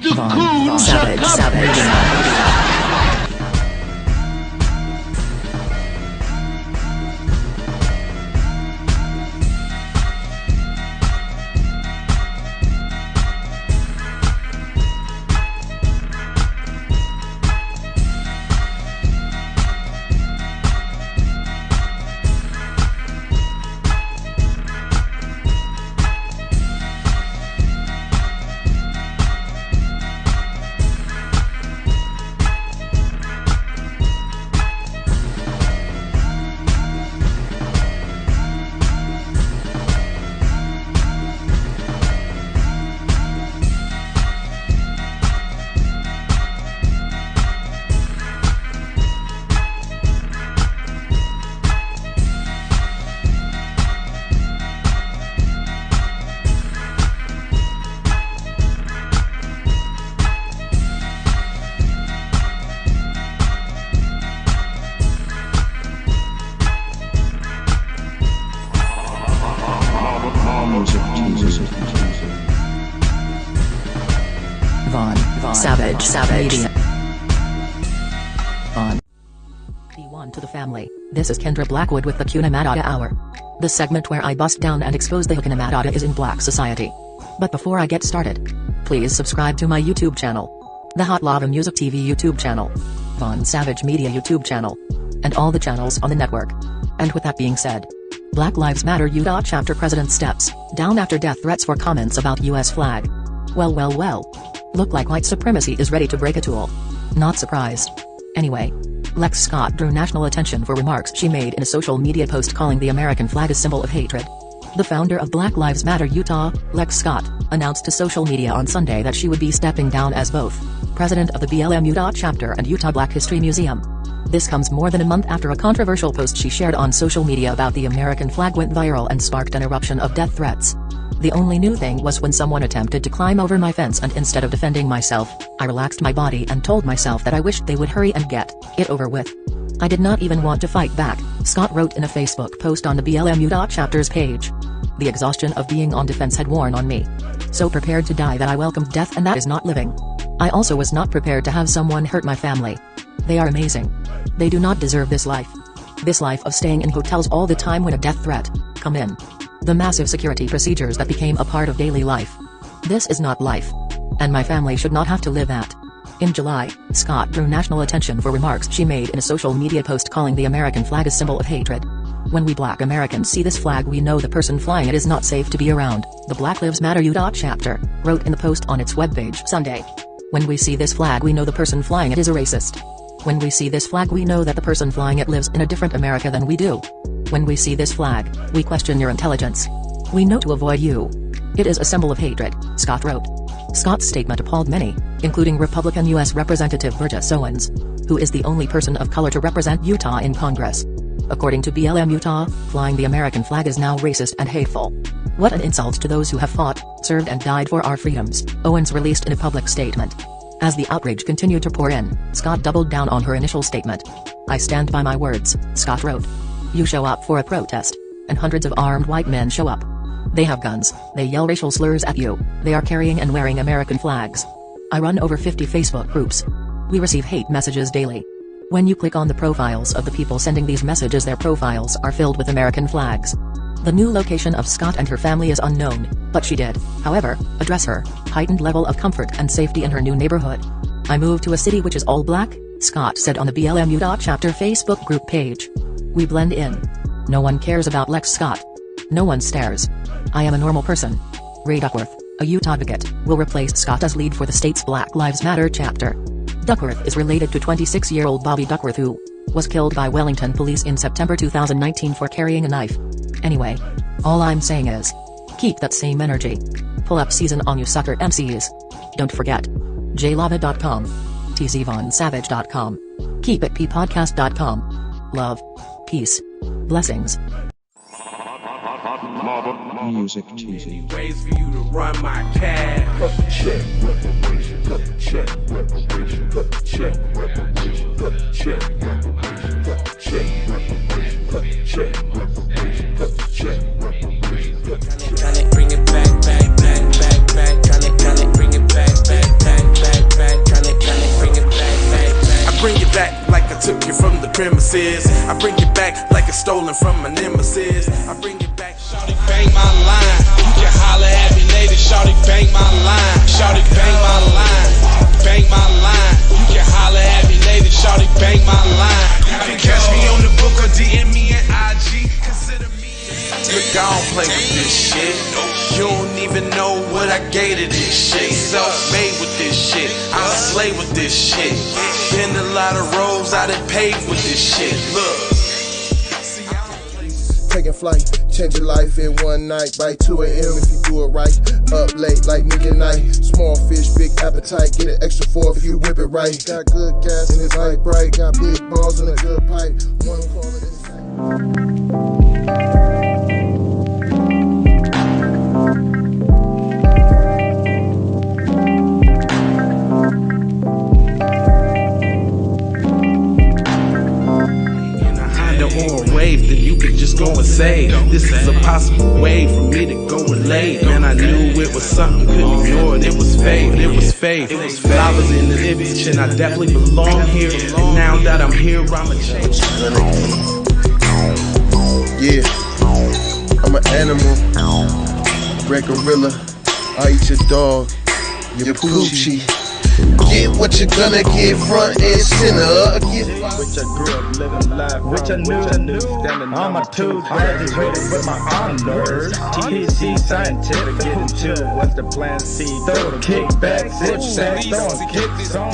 Von Savage. Von Savage Media. On P1 to the family. This is Kendra Blackwood with the Kuna Matata Hour. The segment where I bust down and expose the Kuna Matata is in black society. But before I get started, please subscribe to my YouTube channel, the Hot Lava Music TV YouTube channel, Von Savage Media YouTube channel, and all the channels on the network. And with that being said, Black Lives Matter Utah chapter president steps down after death threats for comments about US flag. Well. Look like white supremacy is ready to break a tool. Not surprised. Anyway, Lex Scott drew national attention for remarks she made in a social media post calling the American flag a symbol of hatred. The founder of Black Lives Matter Utah, Lex Scott, announced to social media on Sunday that she would be stepping down as both president of the BLM Utah chapter and Utah Black History Museum. This comes more than a month after a controversial post she shared on social media about the American flag went viral and sparked an eruption of death threats. The only new thing was when someone attempted to climb over my fence, and instead of defending myself, I relaxed my body and told myself that I wished they would hurry and get it over with. I did not even want to fight back, Scott wrote in a Facebook post on the BLM Utah chapter's page. The exhaustion of being on defense had worn on me. So prepared to die that I welcomed death, and that is not living. I also was not prepared to have someone hurt my family. They are amazing. They do not deserve this life. This life of staying in hotels all the time when a death threat come in. The massive security procedures that became a part of daily life. This is not life. And my family should not have to live that. In July, Scott drew national attention for remarks she made in a social media post calling the American flag a symbol of hatred. When we Black Americans see this flag, we know the person flying it is not safe to be around, the Black Lives Matter Utah chapter wrote in the post on its webpage Sunday. When we see this flag, we know the person flying it is a racist. When we see this flag, we know that the person flying it lives in a different America than we do. When we see this flag, we question your intelligence. We know to avoid you. It is a symbol of hatred, Scott wrote. Scott's statement appalled many, including Republican U.S. Representative Burgess Owens, who is the only person of color to represent Utah in Congress. According to BLM Utah, flying the American flag is now racist and hateful. What an insult to those who have fought, served and died for our freedoms, Owens released in a public statement. As the outrage continued to pour in, Scott doubled down on her initial statement. I stand by my words, Scott wrote. You show up for a protest, and hundreds of armed white men show up. They have guns, they yell racial slurs at you, they are carrying and wearing American flags. I run over 50 Facebook groups. We receive hate messages daily. When you click on the profiles of the people sending these messages, their profiles are filled with American flags. The new location of Scott and her family is unknown, but she did, however, address her heightened level of comfort and safety in her new neighborhood. I moved to a city which is all black, Scott said on the BLM Utah chapter Facebook group page. We blend in. No one cares about Lex Scott. No one stares. I am a normal person. Ray Duckworth, a Utah advocate, will replace Scott as lead for the state's Black Lives Matter chapter. Duckworth is related to 26-year-old Bobby Duckworth, who was killed by Wellington police in September 2019 for carrying a knife. Anyway, all I'm saying is, keep that same energy. Pull up season on you sucker MCs. Don't forget. jlava.com. tzvonsavage.com. keepitppodcast.com. Love. Peace. Blessings. Music TV. Ways for you to run my cash. Check reparation. Check reparation. Check reparation. Check reparation. Check reparation. Check reparation. Check reparation. Tryna bring it back, back, back, back, back. Tryna bring it back, back, back. premises. I bring it back like it's stolen from my nemesis. I bring it back. Shawty bang my line. You can holler at me later. Shawty bang my line. Shawty bang my line. Bang my line. You can holler at me later. Shawty bang my line. You can catch me on the book or DM me at IG. Consider me. Look, I don't play with this shit. You don't even know what I gave to this shit. Self-made with this shit. I slay with this shit. Been a lot of roads I done paved with this shit. Look. Taking flight, change your life in one night. By 2 a.m. if you do it right. Up late like nigga night. Small fish, big appetite. Get an extra 4 if you whip it right. Got good gas and it's light bright. Got big balls and a good pipe. One call it inside. Or a wave that you could just go and save. This is a possible way for me to go and lay. Man, I knew it was something, couldn't ignore it. It was faith, it was faith. Flowers in the image, and I definitely belong here. And now that I'm here, I'ma change. Yeah, I'm an animal, red gorilla. I eat your dog, your poochie. Get what you're gonna get, front and center. Which I grew up living life, which I knew, standing on my toes, graduated with my honors. THC scientific, getting to what's the plan? C, throw the kickbacks, sit back, throwing kicks on,